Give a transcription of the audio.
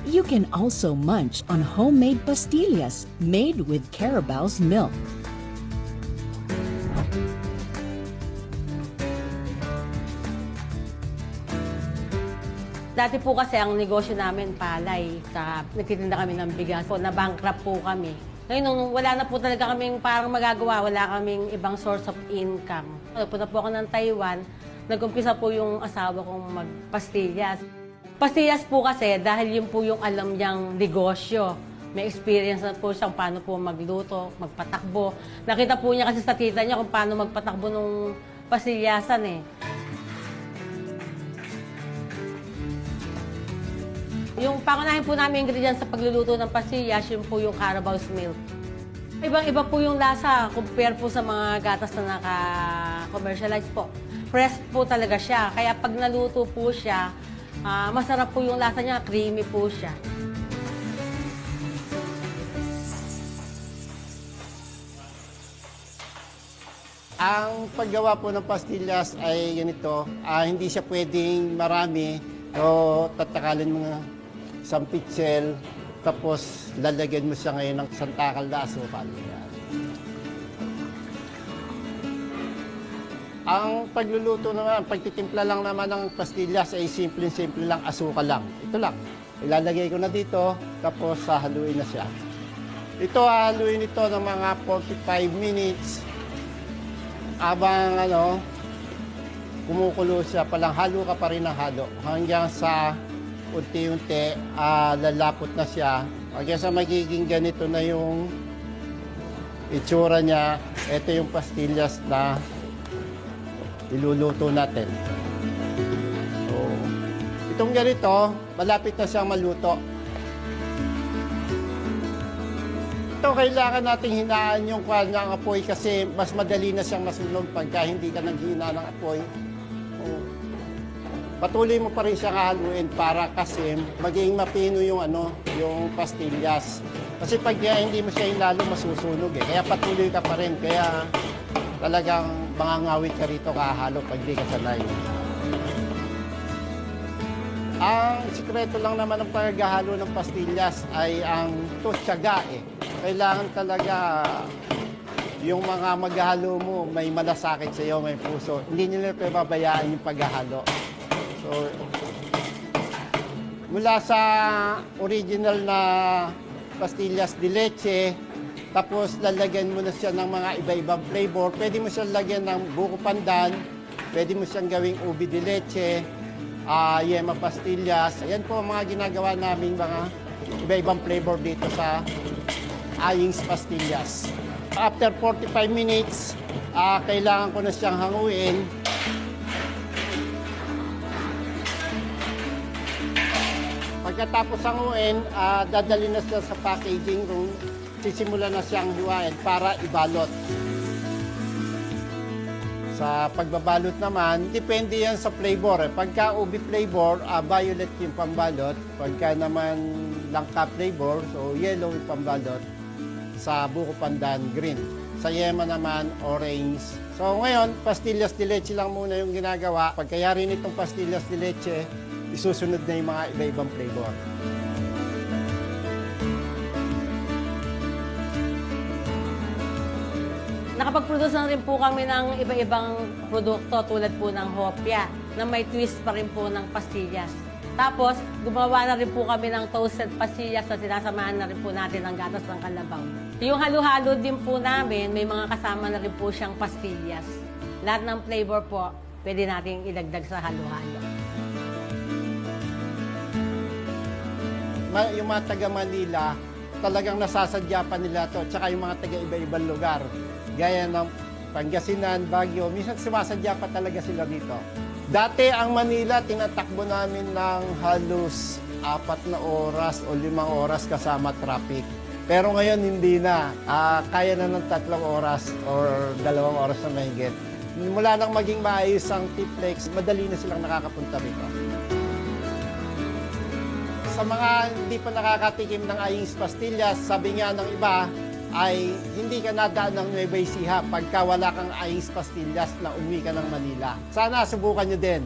You can also munch on homemade pastillas made with Carabao's milk. Dati po kasi ang negosyo namin palay, nagtitinda kami ng bigas. Na-bankrupt po kami. Ngayon, nung wala na po talaga kaming parang magagawa, wala kaming ibang source of income. Nagpunta po ako ng Taiwan, nag-umpisa po yung asawa kong magpastillas. Pastillas po kasi dahil yun po yung alam niyang negosyo. May experience na po siyang paano po magluto, magpatakbo. Nakita po niya kasi sa tita niya kung paano magpatakbo nung pastilyasan eh. Yung pangunahin po namin ingredients sa pagluluto ng pastillas, yun po yung Carabao's milk. Ibang-iba po yung lasa compare po sa mga gatas na naka-commercialize po. Fresh po talaga siya, kaya pag naluto po siya, masarap po yung lasa niya, creamy po siya. Ang paggawa po ng pastillas ay ganito, hindi siya pwedeng marami o tatakalin mga isang pitsel, tapos lalagyan mo siya ngayon ng isang takal na asukal. Ang pagluluto naman, pagtitimpla lang naman ng pastillas ay simple-simple lang, asukal lang. Ito lang. Ilalagay ko na dito, tapos hahaluin na siya. Ito, hahaluin ito ng mga 45 minutes. Abang kumukulo siya, palang halo ka pa rin ng halo. Hanggang sa unti-unti, lalapot na siya. Hanggang sa magiging ganito na yung itsura niya. Ito yung pastillas na iluluto natin. So, itong ganito, malapit na siyang maluto. Ito, kailangan nating hinaan yung kwan ng apoy kasi mas madali na siyang masunog pagka hindi ka naghina ng apoy. So, patuloy mo pa rin siyang haluin para kasi maging mapino yung yung pastillas. Kasi pag hindi mo siya hinalo, masusunog eh. Kaya patuloy ka pa rin. Kaya talagang mangangawit ka rito kahalo pag di ka sanay. Ang sikreto lang naman ng paghahalo ng pastillas ay ang tiyaga eh. Kailangan talaga yung mga maghahalo mo may malasakit sa iyo, may puso. Hindi nila pababayaan yung paghahalo. So, mula sa original na pastillas de leche, tapos lalagyan mo na siya ng mga iba-ibang flavor. Pwede mo siyang lagyan ng buko pandan, pwede mo siyang gawing ubi de leche, yema pastillas. Ayan po ang mga ginagawa naming mga iba-ibang flavor dito sa Aying's Pastillas. After 45 minutes, kailangan ko na siyang hanguin. Pagkatapos hanguin, dadali na siya sa packaging room. Sisimula na siyang hiwain para ibalot. Sa pagbabalot naman, depende yan sa flavor. Pagka ubi flavor, violet yung pambalot. Pagka naman langka flavor, so yellow yung pambalot. Sa buko pandan, green. Sa yema naman, orange. So ngayon, pastillas de leche lang muna yung ginagawa. Pagkayari nitong pastillas de leche, isusunod na yung mga iba-ibang flavor. Nakapag-produce na rin po kami ng iba-ibang produkto tulad po ng hopya na may twist pa rin po ng pastillas. Tapos, gumawa na rin po kami ng toasted pastillas na sinasamahan na rin po natin ng gatas ng kalabaw. Yung halo-halo din po namin, may mga kasama na rin po siyang pastillas. Lahat ng flavor po, pwede natin ilagdag sa halo-halo. Yung mga taga-Manila, talagang nasasadya pa nila to. Tsaka yung mga taga-iba-ibang lugar. Gaya ng Pangasinan, Baguio, minsan sumasadya pa talaga sila dito. Dati ang Manila, tinatakbo namin ng halos 4 na oras o 5 oras kasama traffic. Pero ngayon hindi na. Kaya na ng 3 oras or 2 oras na mahigit. Mula nang maging maayos ang T-Flex, madali na silang nakakapunta rito. Sa mga hindi pa nakakatikim ng Aying's Pastillas, sabi nga ng iba, ay hindi ka nadaan ng Nueva Ecija pagka wala kang Aying's Pastillas na umuwi ka ng Manila. Sana subukan nyo din.